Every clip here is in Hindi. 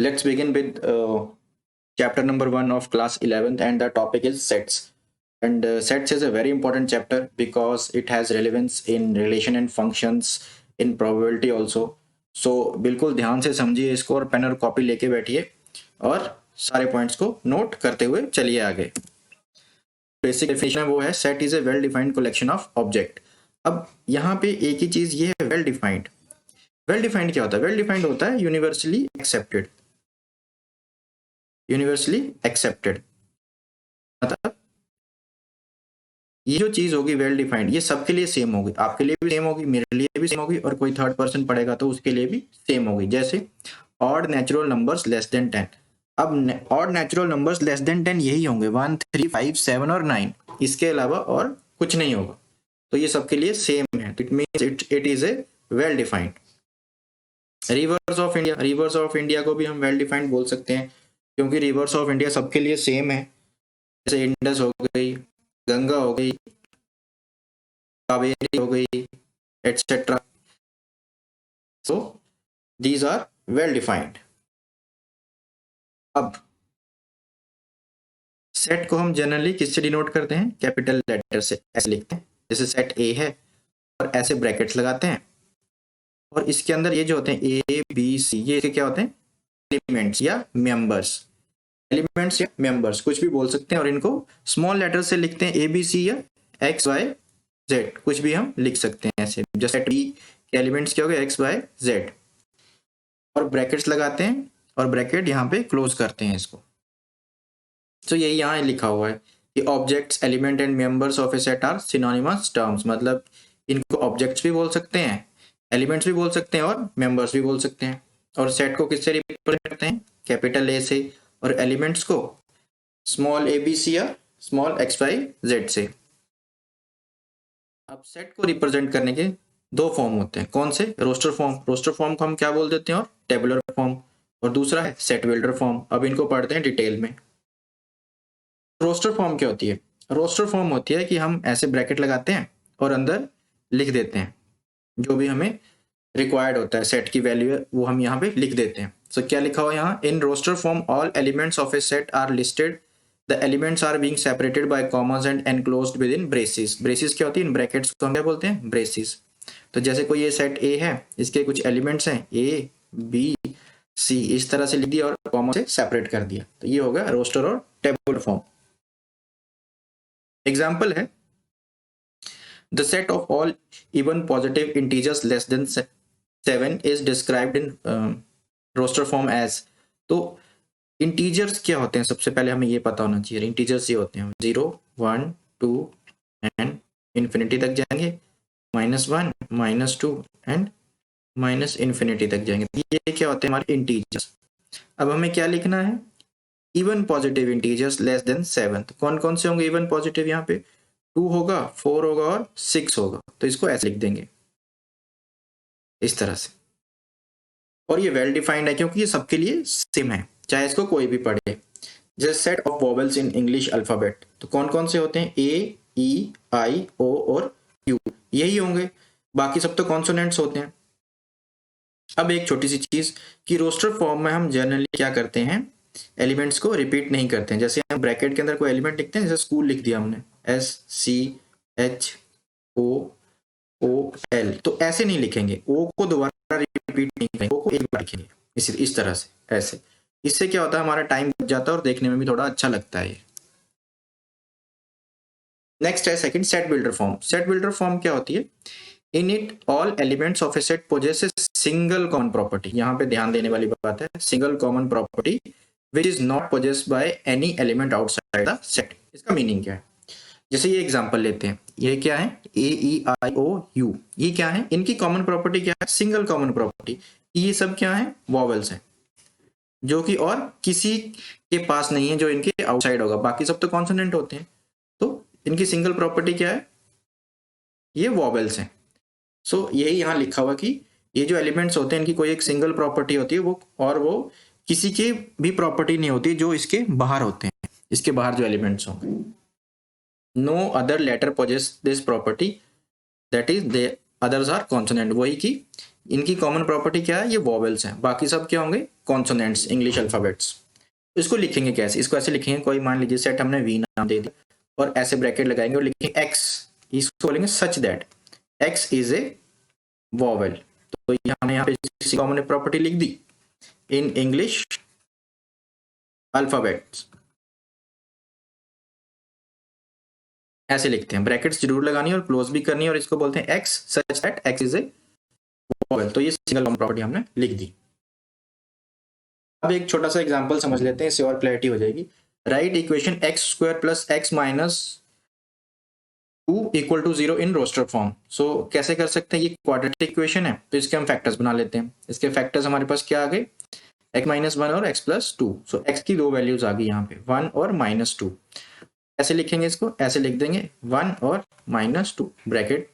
Let's begin with chapter number 1 of class 11th, and the topic is sets. And sets is a very important chapter because it has relevance in relation and functions in probability also. So बिल्कुल ध्यान से समझिए इसको और पेन और कॉपी लेके बैठिए और सारे पॉइंट्स को नोट करते हुए चलिए आगे। बेसिक डेफिनेशन वो है set is a well defined collection of object. अब यहाँ पे एक ही चीज ये है वेल डिफाइंड। वेल डिफाइंड क्या होता है? वेल डिफाइंड होता है यूनिवर्सली एक्सेप्टेड। यूनिवर्सली एक्सेप्टेड मतलब ये जो चीज होगी वेल डिफाइंड, ये सबके लिए सेम होगी, आपके लिए भी सेम होगी, मेरे लिए भी सेम होगी, और कोई थर्ड पर्सन पढ़ेगा तो उसके लिए भी सेम होगी। जैसे odd natural numbers less than 10। अब odd natural numbers less than 10 यही होंगे 1, 3, 5, 7 और 9। इसके अलावा और कुछ नहीं होगा। तो ये सबके लिए सेम है। It means it is a well defined. Reverse of India, reverse of India को भी हम वेल डिफाइंड बोल सकते हैं क्योंकि रिवर्स ऑफ इंडिया सबके लिए सेम है। जैसे इंडस हो गई, गंगा हो गई, कावेरी हो गई, etcetera. So these are well defined. अब सेट को हम जनरली किससे डिनोट करते हैं? कैपिटल लेटर से ऐसे लिखते हैं, जैसे सेट ए है और ऐसे ब्रैकेट्स लगाते हैं और इसके अंदर ये जो होते हैं ए बी सी, ये क्या होते हैं? एलिमेंट्स या मेंबर्स। एलिमेंट्स या मेंबर्स कुछ भी बोल सकते हैं और इनको स्मॉल लेटर से लिखते हैं, ए बी सी या एक्स वाई जेड, कुछ भी हम लिख सकते हैं ऐसे। जैसे बी के एलिमेंट्स क्या हो गए? एक्स वाई जेड, और ब्रैकेट्स लगाते हैं और ब्रैकेट यहाँ पे क्लोज करते हैं इसको। तो यही यहाँ लिखा हुआ है कि objects, element and members of a set are synonymous terms. मतलब इनको ऑब्जेक्ट्स भी बोल सकते हैं, एलिमेंट्स भी बोल सकते हैं और मेंबर्स भी बोल सकते हैं। और सेट को किससे रिप्रेजेंट करते हैं? कैपिटल ए से, और एलिमेंट्स को स्मॉल ए बी सी या स्मॉल एक्स वाई जेड से। अब सेट को रिप्रेजेंट करने के दो फॉर्म होते हैं। कौन से? Roster form. रोस्टर फॉर्म को हम क्या बोल देते हैं? और टेबुलर फॉर्म। और दूसरा है सेट बिल्डर फॉर्म। अब इनको पढ़ते हैं डिटेल में। रोस्टर फॉर्म क्या होती है? रोस्टर फॉर्म होती है कि हम ऐसे ब्रैकेट लगाते हैं और अंदर लिख देते हैं जो भी हमें रिक्वायर्ड होता है, सेट की वैल्यू है वो हम यहाँ पे लिख देते हैं। सो क्या लिखा हुआ यहाँ? In roster form all elements of a set are listed, the elements are being separated by commas and enclosed within braces. Braces क्या होती है? इन ब्रैकेट्स को हम क्या बोलते हैं? ब्रेसेस। तो जैसे कोई ये सेट ए है, इसके कुछ एलिमेंट्स हैं ए बी सी, इस तरह से लिख दिया और कॉमा से सेपरेट कर दिया, तो ये होगा रोस्टर और टेबुलर फॉर्म। एग्जाम्पल है the set of all even positive integers less than 7 is described in roster form as। तो इंटीजर्स क्या होते हैं? सबसे पहले हमें ये पता होना चाहिए। इंटीजर्स ये होते हैं 0, 1, 2 एंड इन्फिनिटी तक जाएंगे, -1, -2 एंड माइनस इन्फिनिटी तक जाएंगे। ये क्या होते हैं? हमारे इंटीजर्स। अब हमें क्या लिखना है? Even positive integers less than 7। तो कौन कौन से होंगे इवन पॉजिटिव? यहाँ पे 2 होगा, 4 होगा और 6 होगा। तो इसको ऐसे लिख देंगे इस तरह से। और ये वेल डिफाइंड है क्योंकि ये सबके लिए सेम है, चाहे इसको कोई भी पढ़े। जैसे set of vowels in English alphabet, तो कौन कौन से होते हैं? ए, ई, आई, ओ और यू, यही होंगे। बाकी सब तो कॉन्सोनेंट्स होते हैं। अब एक छोटी सी चीज कि रोस्टर फॉर्म में हम जनरली क्या करते हैं? एलिमेंट्स को रिपीट नहीं करते हैं। जैसे हम ब्रैकेट के अंदर कोई एलिमेंट लिखते हैं, जैसे स्कूल लिख दिया हमने, SCHOOL, तो ऐसे नहीं लिखेंगे। ओ को दोबारा रिपीट नहीं करेंगे, ओ को एक बार लिखेंगे इस तरह से, ऐसे। इससे क्या होता है? हमारा टाइम बच जाता है और देखने में भी थोड़ा अच्छा लगता है। नेक्स्ट है second, set builder form. Set builder form क्या होती है? In it all elements of a set possesses single common property. यहाँ पे ध्यान देने वाली बात है, single common property which is not possessed by any element outside the set. इसका मीनिंग क्या है? जैसे ये एग्जांपल लेते हैं, ये क्या है? AEIOU, ये क्या है? इनकी कॉमन प्रॉपर्टी क्या है? Single common property. ये सब क्या है? वॉवेल्स हैं, जो कि और किसी के पास नहीं है जो इनके आउटसाइड होगा। बाकी सब तो कॉन्सोनेंट होते हैं। तो इनकी सिंगल प्रॉपर्टी क्या है? ये वॉवेल्स हैं। सो यही यहाँ लिखा हुआ कि ये जो एलिमेंट्स होते हैं इनकी कोई एक सिंगल प्रॉपर्टी होती है, वो किसी की भी प्रॉपर्टी नहीं होती जो इसके बाहर होते हैं, इसके बाहर जो एलिमेंट्स होंगे। No other letter possesses this property, that is the others are consonant. वही कि इनकी कॉमन प्रॉपर्टी क्या है, ये वॉवेल्स हैं, बाकी सब क्या होंगे, कॉन्सोनेंट्स, इंग्लिश अल्फाबेट्स। इसको लिखेंगे कैसे, इसको ऐसे लिखेंगे, कोई मान लीजिए सेट हमने वी नाम दे दिया और ऐसे ब्रैकेट लगाएंगे और लिखेंगे एक्स, इसको बोलेंगे such that x is a vowel. तो हमने यहाँ पे कॉमन प्रॉपर्टी लिख दी इन इंग्लिश अल्फाबेट्स, ऐसे लिखते हैं, ब्रैकेट्स जरूर लगानी है और क्लोज भी करनी है, और इसको बोलते हैं x such that x is a vowel. तो ये सिंगल कॉमन प्रॉपर्टी हमने लिख दी। अब एक छोटा सा एग्जांपल समझ लेते हैं, इससे और क्लैरिटी हो जाएगी। Write equation x square plus x minus 2 equal to 0 in roster form. So कैसे कर सकते हैं, ये क्वाड्रेटिक इक्वेशन है तो इसके हम फैक्टर्स बना लेते हैं। इसके फैक्टर्स हमारे पास क्या आ गए, x माइनस 1 और x प्लस 2। सो x की दो वैल्यूज आ गई यहाँ पे, 1 और -2। ऐसे लिखेंगे इसको, ऐसे लिख देंगे 1 और -2 ब्रैकेट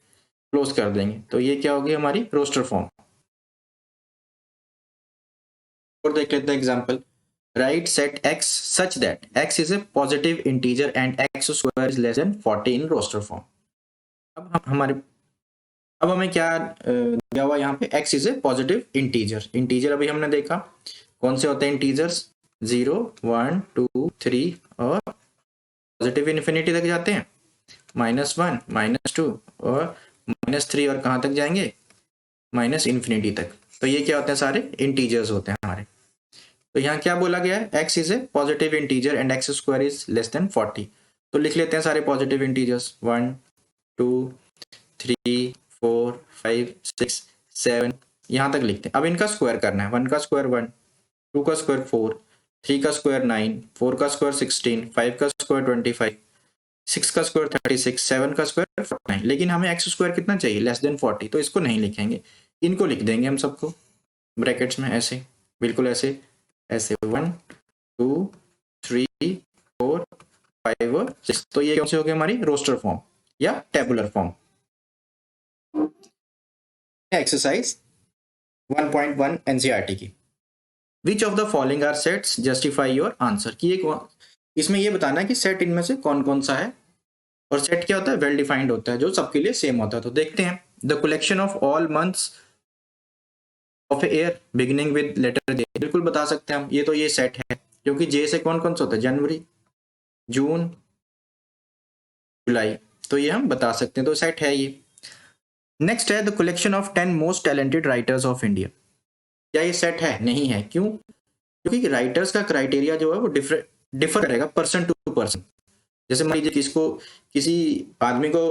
क्लोज कर देंगे। तो ये क्या होगी हमारी रोस्टर फॉर्म। और देख लेते हैं example. Right set x such that x is a positive integer and x square is less than 40 in roster form। अब हमें क्या दिया हुआ यहाँ पे, x is a positive integer। Integer अभी हमने देखा कौन से होते हैं इंटीजर्स, 0 1 2 3 और पॉजिटिव इन्फिनिटी तक जाते हैं, -1 -2 और -3 और कहाँ तक जाएंगे, -इन्फिनिटी तक। तो ये क्या होते हैं, सारे इंटीजर्स होते हैं हमारे। तो यहाँ क्या बोला गया है, x is a positive integer and x square is less than 40। तो लिख लेते हैं सारे पॉजिटिव इंटीजर्स, 1 2 3 4 5 6 7, यहाँ तक लिखते हैं। अब इनका स्क्वायर करना है, 1 का स्क्वायर 1, 2 का स्क्वायर 4, 3 का स्क्वायर 9, 4 का स्क्वायर 16, 5 का स्क्वायर 25, 6 का स्क्वायर 36, 7 का स्क्वायर 49। लेकिन हमें एक्स स्क्वायर कितना चाहिए, लेस देन 40। तो इसको नहीं लिखेंगे, इनको लिख देंगे हम सबको ब्रैकेट्स में ऐसे, बिल्कुल ऐसे ऐसे 1 2 3 4 5 और 6। तो ये कौन सी हो गई हमारी रोस्टर फॉर्म या टेबुलर फॉर्म। एक्सरसाइज 1.1 एनसीईआरटी की, which of the following are sets justify your answer. की इसमें ये बताना है कि सेट इनमें से कौन कौन सा है, और सेट क्या होता है, वेल डिफाइंड होता है, जो सबके लिए सेम होता है। तो देखते हैं, the collection of all months of year beginning with letter J. बिल्कुल बता सकते हैं हम, ये तो ये सेट है, क्योंकि जे से कौन कौन सा होता है, जनवरी जून जुलाई। तो ये हम बता सकते हैं, तो सेट है ये। नेक्स्ट है the collection of 10 most talented writers of India. क्या ये सेट है, नहीं है, क्यों, क्योंकि राइटर्स का क्राइटेरिया जो है वो डिफर करेगा पर्सन टू पर्सन। जैसे मान लीजिए किसी आदमी को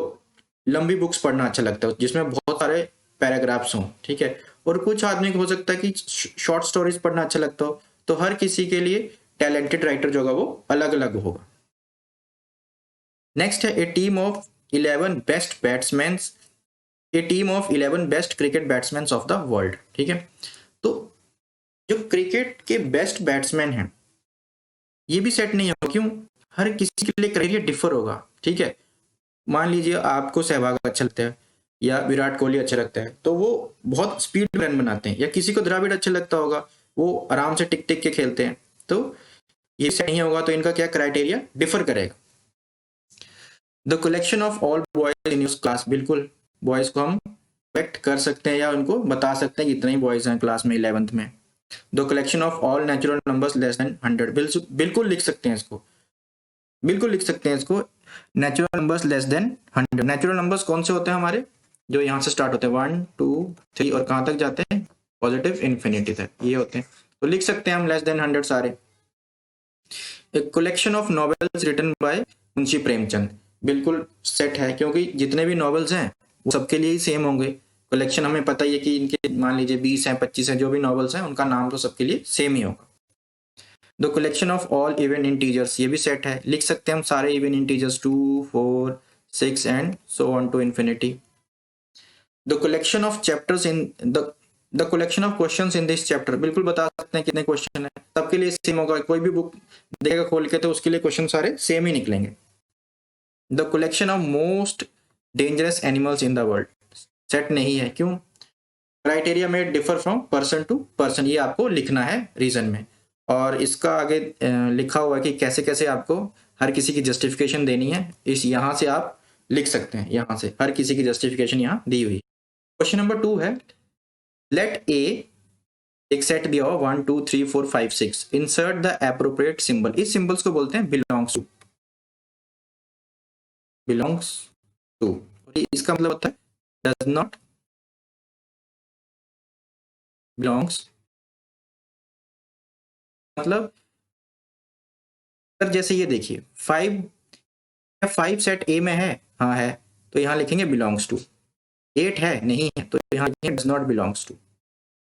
लंबी बुक्स पढ़ना अच्छा लगता है जिसमें बहुत सारे पैराग्राफ्स हों, ठीक है, और कुछ आदमी को हो सकता है कि शॉर्ट स्टोरीज पढ़ना अच्छा लगता हो। तो हर किसी के लिए टैलेंटेड राइटर जो होगा वो अलग अलग होगा। नेक्स्ट है a team of 11 best batsman, a team of 11 best cricket batsman of the world. ठीक है, तो जो क्रिकेट के बेस्ट बैट्समैन हैं ये भी सेट नहीं होगा, क्यों, हर किसी के लिए क्राइटेरिया डिफर होगा। ठीक है, मान लीजिए आपको सहवाग अच्छा लगता है या विराट कोहली अच्छा लगता है, तो वो बहुत स्पीड रन बनाते हैं, या किसी को द्रविड़ अच्छा लगता होगा, वो आराम से टिक टिक के खेलते हैं। तो ये सेट नहीं होगा, तो इनका क्या क्राइटेरिया डिफर करेगा। The collection of all boys in your class, बिल्कुल बॉयज को हम कलेक्ट कर सकते हैं या उनको बता सकते हैं कितने बॉयज हैं क्लास में 11th में। The collection of all natural numbers less than 100, बिल्कुल लिख सकते हैं इसको, बिल्कुल लिख सकते हैं इसको, natural numbers less than 100। Natural numbers कौन से होते हैं हमारे, जो यहाँ से स्टार्ट होते हैं 1 2 3 और कहाँ तक जाते हैं, पॉजिटिव इन्फिनिटी तक, ये होते हैं। तो लिख सकते हैं हम लेस देन 100 सारे। एक collection of novels written by Munshi Premchand, बिल्कुल सेट है, क्योंकि जितने भी नॉवेल्स हैं वो सबके लिए ही सेम होंगे। कलेक्शन हमें पता ही है कि इनके मान लीजिए 20 हैं 25 हैं, जो भी नॉवेल्स हैं उनका नाम तो सबके लिए सेम ही होगा। The collection of all even integers, ये भी सेट है, लिख सकते हैं हम सारे even integers 2 4 6 and so on to infinity. The collection of chapters in the collection of questions in this chapter, बिल्कुल बता सकते हैं कितने क्वेश्चन है, सबके लिए सेम होगा। कोई भी बुक देखेगा खोल के तो उसके लिए क्वेश्चन सारे सेम ही निकलेंगे। The collection of most dangerous animals in the world, set नहीं है, क्यों, क्राइटेरिया में differ from person to person, ये आपको लिखना है रीजन में। और इसका आगे लिखा हुआ है कि कैसे कैसे आपको हर किसी की जस्टिफिकेशन देनी है, इस यहाँ से आप लिख सकते हैं, यहाँ से हर किसी की जस्टिफिकेशन यहाँ दी हुई। क्वेश्चन नंबर 2 है लेट ए एक सेट दिया हो 1 2 3 4 5 6, इंसर्ट द एप्रोप्रिएट सिंबल, इस सिंबल्स को बोलते हैं बिलोंग्स टू, बिलोंग्स टू। इसका मतलब होता है डज नॉट बिलोंग्स, मतलब जैसे ये देखिए 5 सेट ए में है, हाँ है, तो यहां लिखेंगे बिलोंग्स टू। 8 है, नहीं है, तो यहां लिखेंगे डज नॉट बिलोंग्स टू।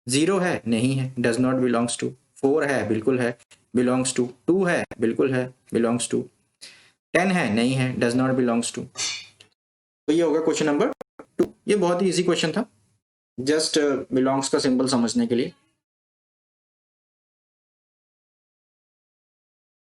0 है, नहीं है, डज नॉट बिलोंग्स टू। 4 है, बिल्कुल है, बिलोंग्स टू। 2 है, बिल्कुल है, बिलोंग्स टू। 10 है, नहीं है, डज नॉट बिलोंग्स टू। तो ये होगा क्वेश्चन नंबर 2। ये बहुत ही इजी क्वेश्चन था, जस्ट बिलोंग्स का सिंबल समझने के लिए।